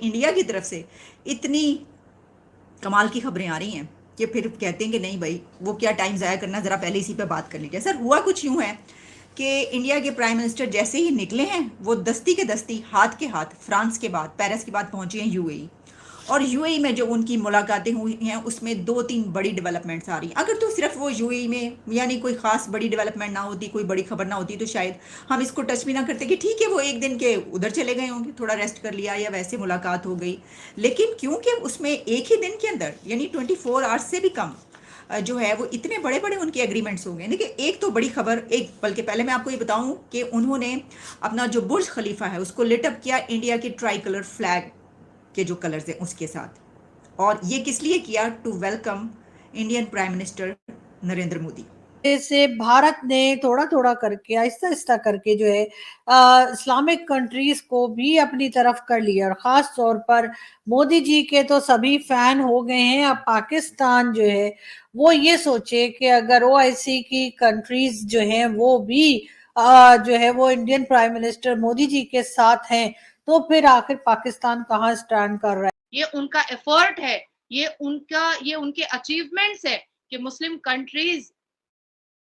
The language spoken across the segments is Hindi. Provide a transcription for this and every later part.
इंडिया की तरफ से इतनी कमाल की खबरें आ रही हैं कि फिर कहते हैं कि नहीं भाई वो क्या टाइम ज़ाया करना, ज़रा पहले इसी पे बात कर लीजिए। सर हुआ कुछ यूँ है कि इंडिया के प्राइम मिनिस्टर जैसे ही निकले हैं वो दस्ती के दस्ती हाथ के हाथ फ्रांस के बाद पेरिस के बाद पहुंचे हैं यूएई। और यूएई में जो उनकी मुलाकातें हुई हैं उसमें दो तीन बड़ी डेवलपमेंट्स आ रही हैं। अगर तो सिर्फ वो यूएई में यानी कोई खास बड़ी डेवलपमेंट ना होती, कोई बड़ी खबर ना होती, तो शायद हम इसको टच भी ना करते कि ठीक है वो एक दिन के उधर चले गए होंगे, थोड़ा रेस्ट कर लिया या वैसे मुलाकात हो गई। लेकिन क्योंकि उसमें एक ही दिन के अंदर यानी 24 आवर्स से भी कम जो है वो इतने बड़े बड़े उनके एग्रीमेंट्स हो गए। देखिए एक तो बड़ी खबर, एक बल्कि पहले मैं आपको ये बताऊं कि उन्होंने अपना जो बुर्ज खलीफा है उसको लिटअप किया इंडिया के ट्राई कलर फ्लैग के जो कलर्स हैं उसके साथ। और ये किस लिए किया? To welcome Indian prime minister Narendra Modi. से भारत ने थोड़ा थोड़ा करके आहिस्ता आहिस्ता करके जो है इस्लामिक कंट्रीज को भी अपनी तरफ कर लिया, और खास तौर पर मोदी जी के तो सभी फैन हो गए हैं। अब पाकिस्तान जो है वो ये सोचे कि अगर ओआईसी की कंट्रीज जो हैं वो भी जो है वो Indian prime minister Modi ji के साथ हैं, तो फिर आखिर पाकिस्तान कहाँ स्टैंड कर रहा है। ये उनका एफर्ट है, ये उनके अचीवमेंट्स है कि मुस्लिम कंट्रीज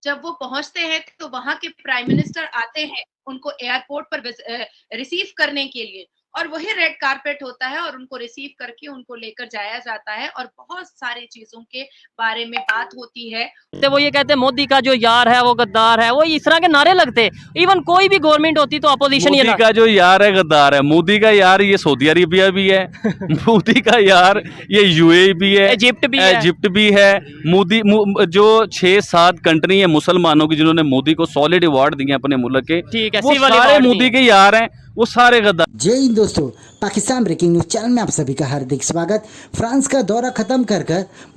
जब वो पहुंचते हैं तो वहां के प्राइम मिनिस्टर आते हैं उनको एयरपोर्ट पर रिसीव करने के लिए, और वही रेड कारपेट होता है और उनको रिसीव करके उनको लेकर जाया जाता है और बहुत सारी चीजों के बारे में बात होती है। तो वो ये कहते हैं मोदी का जो यार है वो गद्दार है, वो इस तरह के नारे लगते। इवन कोई भी गवर्नमेंट होती तो अपोजिशन मोदी का जो यार है गद्दार है, मोदी का यार ये सऊदी अरेबिया भी है मोदी का यार ये यूएई भी है, इजिप्ट भी है। मोदी जो 6-7 कंट्री है मुसलमानों की जिन्होंने मोदी को सॉलिड अवार्ड दिए अपने मुल्क के, ठीक है, वो सारे मोदी के यार हैं, वो सारे गद्दार। जय हिंद दोस्तों, पाकिस्तान ब्रेकिंग न्यूज चैनल में आप सभी का हार्दिक स्वागत। फ्रांस का दौरा खत्म कर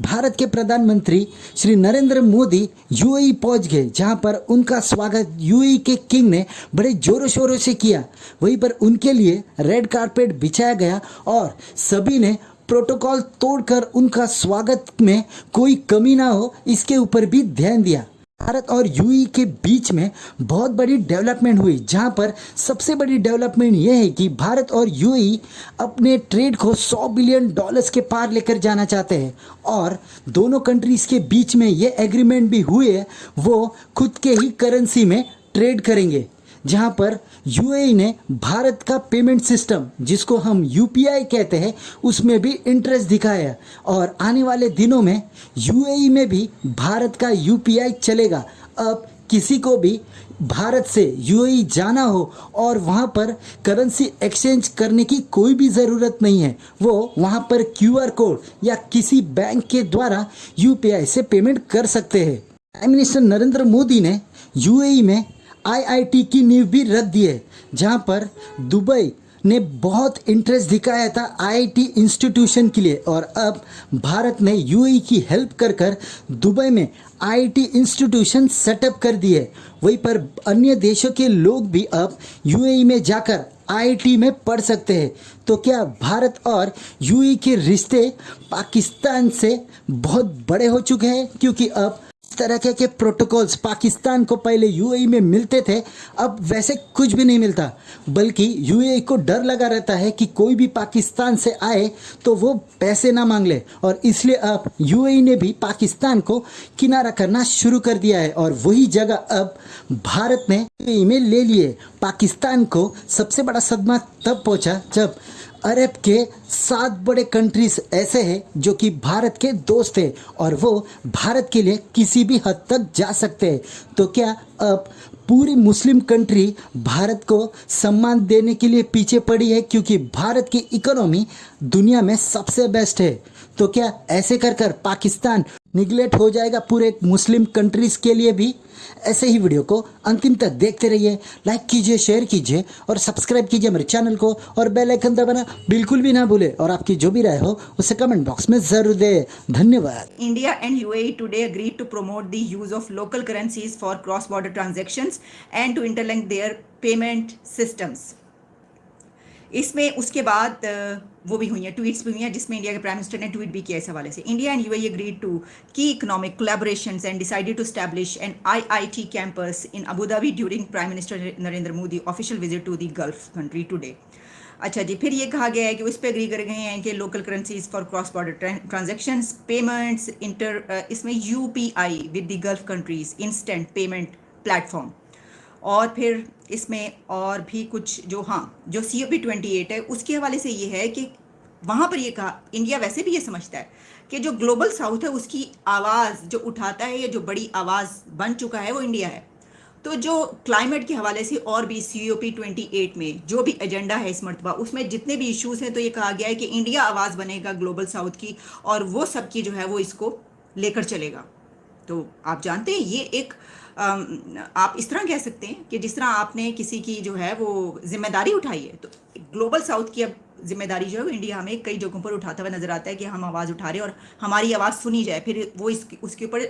भारत के प्रधानमंत्री श्री नरेंद्र मोदी यूएई पहुंच गए, जहां पर उनका स्वागत यूएई के किंग ने बड़े जोरों शोरों से किया। वहीं पर उनके लिए रेड कारपेट बिछाया गया और सभी ने प्रोटोकॉल तोड़कर उनका स्वागत में कोई कमी ना हो इसके ऊपर भी ध्यान दिया। भारत और यूएई के बीच में बहुत बड़ी डेवलपमेंट हुई, जहां पर सबसे बड़ी डेवलपमेंट यह है कि भारत और यूएई अपने ट्रेड को $100 बिलियन के पार लेकर जाना चाहते हैं। और दोनों कंट्रीज के बीच में ये एग्रीमेंट भी हुए हैं, वो खुद के ही करेंसी में ट्रेड करेंगे, जहां पर यूएई ने भारत का पेमेंट सिस्टम जिसको हम यूपीआई कहते हैं उसमें भी इंटरेस्ट दिखाया। और आने वाले दिनों में यूएई में भी भारत का यूपीआई चलेगा। अब किसी को भी भारत से यूएई जाना हो और वहां पर करेंसी एक्सचेंज करने की कोई भी ज़रूरत नहीं है, वो वहां पर क्यूआर कोड या किसी बैंक के द्वारा यूपीआई से पेमेंट कर सकते हैं। प्राइम मिनिस्टर नरेंद्र मोदी ने यूएई में आईआईटी की नींव भी रख दी है, जहां पर दुबई ने बहुत इंटरेस्ट दिखाया था आईआईटी इंस्टीट्यूशन के लिए, और अब भारत ने यूएई की हेल्प कर दुबई में आईआईटी इंस्टीट्यूशन सेटअप कर दिए। वहीं पर अन्य देशों के लोग भी अब यूएई में जाकर आईआईटी में पढ़ सकते हैं। तो क्या भारत और यूएई के रिश्ते पाकिस्तान से बहुत बड़े हो चुके हैं? क्योंकि अब तरह के प्रोटोकॉल्स पाकिस्तान को पहले यूएई में मिलते थे, अब वैसे कुछ भी नहीं मिलता, बल्कि यूएई को डर लगा रहता है कि कोई भी पाकिस्तान से आए तो वो पैसे ना मांग ले, और इसलिए अब यूएई ने भी पाकिस्तान को किनारा करना शुरू कर दिया है। और वही जगह अब भारत ने यूएई में ले लिए। पाकिस्तान को सबसे बड़ा सदमा तब पहुंचा जब अरब के 7 बड़े कंट्रीज ऐसे हैं जो कि भारत के दोस्त हैं और वो भारत के लिए किसी भी हद तक जा सकते हैं। तो क्या अब पूरी मुस्लिम कंट्री भारत को सम्मान देने के लिए पीछे पड़ी है, क्योंकि भारत की इकोनॉमी दुनिया में सबसे बेस्ट है? तो क्या ऐसे कर पाकिस्तान निगलेक्ट हो जाएगा पूरे मुस्लिम कंट्रीज के लिए भी? ऐसे ही वीडियो को अंतिम तक देखते रहिए, लाइक कीजिए, शेयर कीजिए और सब्सक्राइब कीजिए मेरे चैनल को, और बेल आइकन दबाना बिल्कुल भी ना भूले, और आपकी जो भी राय हो उसे कमेंट बॉक्स में जरूर दें। धन्यवाद। India and UAE today agreed to promote the use of local currencies for cross-border transactions and to interlink their payment systems. इसमें उसके बाद वो भी हुई हैं, ट्वीट्स भी हुई हैं, जिसमें इंडिया के प्राइम मिनिस्टर ने ट्वीट भी किया इस हवाले से। India and UAE agreed to key economic collaborations and decided to establish an IIT campus in Abu Dhabi during prime minister Narendra Modi official visit to the gulf country today. अच्छा जी, फिर ये कहा गया है कि उस पर एग्री कर गए हैं कि local currencies for cross border transactions payments इसमें UPI with the gulf countries instant payment platform. और फिर इसमें और भी कुछ जो जो COP28 है उसके हवाले से ये है कि वहाँ पर ये कहा, इंडिया वैसे भी ये समझता है कि जो ग्लोबल साउथ है उसकी आवाज़ जो उठाता है या जो बड़ी आवाज़ बन चुका है वो इंडिया है। तो जो क्लाइमेट के हवाले से और भी COP28 में जो भी एजेंडा है इस मरतबा उसमें जितने भी इश्यूज़ हैं, तो ये कहा गया है कि इंडिया आवाज़ बनेगा ग्लोबल साउथ की और वो सबकी जो है वो इसको लेकर चलेगा। तो आप जानते हैं ये एक आप इस तरह कह सकते हैं कि जिस तरह आपने किसी की जो है वो जिम्मेदारी उठाई है, तो ग्लोबल साउथ की अब जिम्मेदारी जो है वो इंडिया हमें कई जगहों पर उठाता हुआ नजर आता है कि हम आवाज़ उठा रहे हैं और हमारी आवाज़ सुनी जाए। फिर वो उसके ऊपर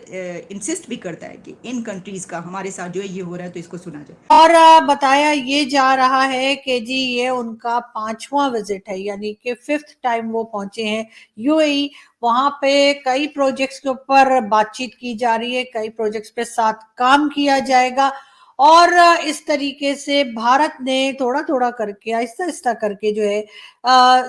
इंसिस्ट भी करता है कि इन कंट्रीज़ का हमारे साथ जो है ये हो रहा है तो इसको सुना जाए। और बताया ये जा रहा है कि जी ये उनका 5वां विजिट है, यानी कि 5th टाइम वो पहुंचे हैं UAE। वहां पे कई प्रोजेक्ट्स के ऊपर बातचीत की जा रही है, कई प्रोजेक्ट्स पे साथ काम किया जाएगा और इस तरीके से भारत ने थोड़ा थोड़ा करके आहिस्ता आहिस्ता करके जो है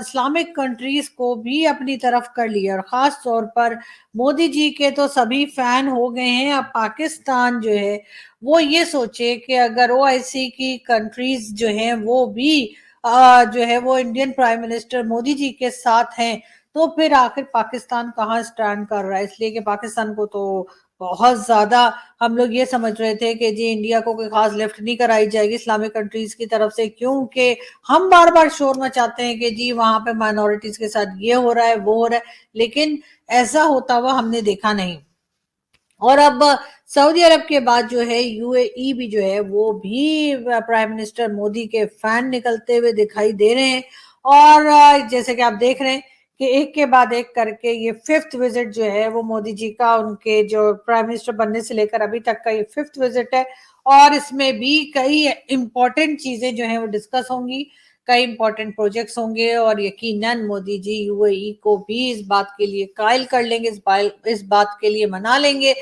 इस्लामिक कंट्रीज को भी अपनी तरफ कर लिया। और खास तौर पर मोदी जी के तो सभी फैन हो गए हैं। अब पाकिस्तान जो है वो ये सोचे कि अगर OIC की कंट्रीज जो हैं वो भी जो है वो Indian prime minister Modi ji के साथ हैं, तो फिर आखिर पाकिस्तान कहाँ स्टैंड कर रहा है। इसलिए कि पाकिस्तान को तो बहुत ज्यादा हम लोग ये समझ रहे थे कि जी इंडिया को कोई खास लिफ्ट नहीं कराई जाएगी इस्लामिक कंट्रीज की तरफ से, क्योंकि हम बार बार शोर मचाते हैं कि जी वहां पे माइनॉरिटीज के साथ ये हो रहा है वो हो रहा है, लेकिन ऐसा होता हुआ हमने देखा नहीं। और अब सऊदी अरब के बाद जो है UAE भी जो है वो भी प्राइम मिनिस्टर मोदी के फैन निकलते हुए दिखाई दे रहे हैं। और जैसे कि आप देख रहे हैं कि एक के बाद एक करके ये 5th विजिट जो है वो मोदी जी का, उनके जो प्राइम मिनिस्टर बनने से लेकर अभी तक का ये 5th विजिट है। और इसमें भी कई इंपॉर्टेंट चीजें जो हैं वो डिस्कस होंगी, कई इंपॉर्टेंट प्रोजेक्ट्स होंगे और यकीनन मोदी जी UAE को भी इस बात के लिए कायल कर लेंगे, इस बात के लिए मना लेंगे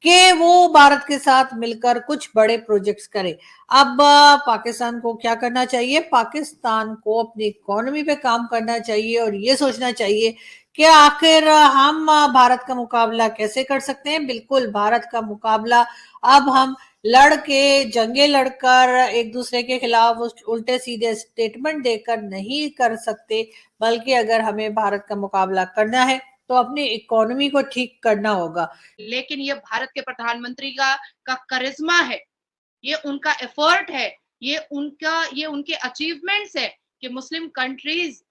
कि वो भारत के साथ मिलकर कुछ बड़े प्रोजेक्ट्स करे। अब पाकिस्तान को क्या करना चाहिए? पाकिस्तान को अपनी इकोनॉमी पे काम करना चाहिए और ये सोचना चाहिए कि आखिर हम भारत का मुकाबला कैसे कर सकते हैं। बिल्कुल भारत का मुकाबला अब हम जंगे लड़कर एक दूसरे के खिलाफ उल्टे सीधे स्टेटमेंट देकर नहीं कर सकते, बल्कि अगर हमें भारत का मुकाबला करना है तो अपनी इकोनॉमी को ठीक करना होगा। लेकिन ये भारत के प्रधानमंत्री का करिश्मा है, ये उनका एफर्ट है, ये उनके अचीवमेंट्स है कि मुस्लिम कंट्रीज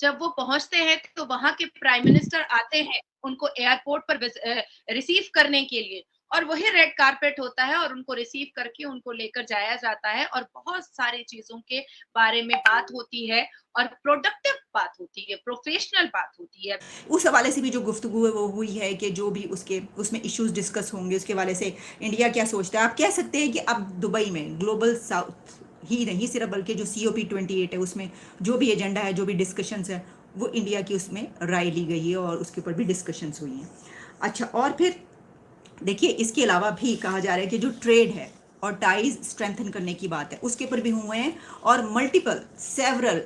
जब वो पहुंचते हैं तो वहां के प्राइम मिनिस्टर आते हैं उनको एयरपोर्ट पर रिसीव करने के लिए, और वही रेड कारपेट होता है और उनको रिसीव करके उनको लेकर जाया जाता है और बहुत सारी चीजों के बारे में बात होती है और प्रोडक्टिव बात होती है, प्रोफेशनल बात होती है। उस हवाले से भी जो गुफ्तगू है वो हुई है कि जो भी उसमें इश्यूज डिस्कस होंगे उसके हवाले से इंडिया क्या सोचता है। आप कह सकते हैं कि अब दुबई में ग्लोबल साउथ ही नहीं सिर्फ बल्कि जो COP28 है उसमें जो भी एजेंडा है, जो भी डिस्कशंस है, वो इंडिया की उसमें राय ली गई है और उसके ऊपर भी डिस्कशंस हुई हैं। अच्छा, और फिर देखिए इसके अलावा भी कहा जा रहा है कि जो ट्रेड है और टाइज स्ट्रेंथन करने की बात है उसके ऊपर भी हुए हैं और सेवरल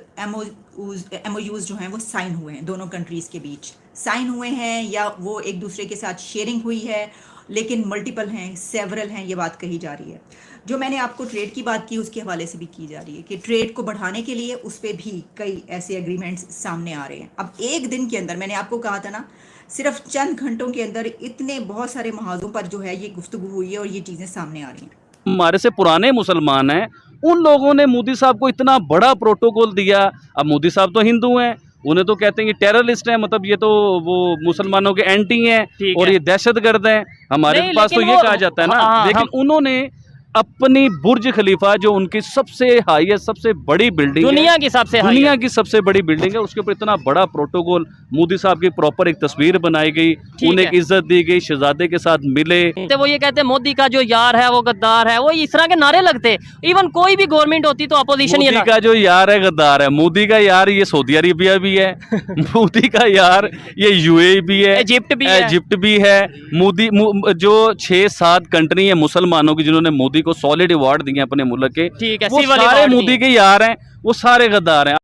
MOUs जो हैं वो साइन हुए हैं, दोनों कंट्रीज़ के बीच साइन हुए हैं या वो एक दूसरे के साथ शेयरिंग हुई है, लेकिन मल्टीपल हैं, सेवरल हैं, ये बात कही जा रही है। जो मैंने आपको ट्रेड की बात की उसके हवाले से भी की जा रही है कि ट्रेड को बढ़ाने के लिए उस पर भी कई ऐसे एग्रीमेंट्स सामने आ रहे हैं। अब एक दिन के अंदर, मैंने आपको कहा था ना, सिर्फ चंद घंटों के अंदर इतने बहुत सारे महाजों पर जो है ये गुफ्तगू हुई है और ये चीज़ें सामने आ रही हैं। हमारे से पुराने मुसलमान हैं, उन लोगों ने मोदी साहब को इतना बड़ा प्रोटोकॉल दिया। अब मोदी साहब तो हिंदू हैं, उन्हें तो कहते हैं कि टेररिस्ट हैं, मतलब ये तो वो मुसलमानों के एंटी हैं और ये दहशतगर्द हैं। हमारे पास तो ये कहा जाता है ना, लेकिन उन्होंने अपनी बुर्ज खलीफा जो उनकी सबसे हाईएस्ट सबसे बड़ी बिल्डिंग दुनिया की सबसे बड़ी बिल्डिंग है, उसके ऊपर इतना बड़ा प्रोटोकॉल, मोदी साहब की प्रॉपर एक तस्वीर बनाई गई, उन्हें एक इज्जत दी गई, शहजादे के साथ मिले। तो वो ये कहते हैं मोदी का जो यार है वो गद्दार है, वो इस तरह के नारे लगते। इवन कोई भी गवर्नमेंट होती तो अपोजिशन मोदी का जो यार है गद्दार है, मोदी का यार ये सऊदी अरेबिया भी है मोदी का यार ये UAE भी है, इजिप्ट भी है। मोदी जो 6-7 कंट्री है मुसलमानों की जिन्होंने मोदी को सॉलिड अवार्ड दिए अपने मुल्क के, ठीक है, वो सारे मोदी के यार हैं। वो सारे गद्दार हैं।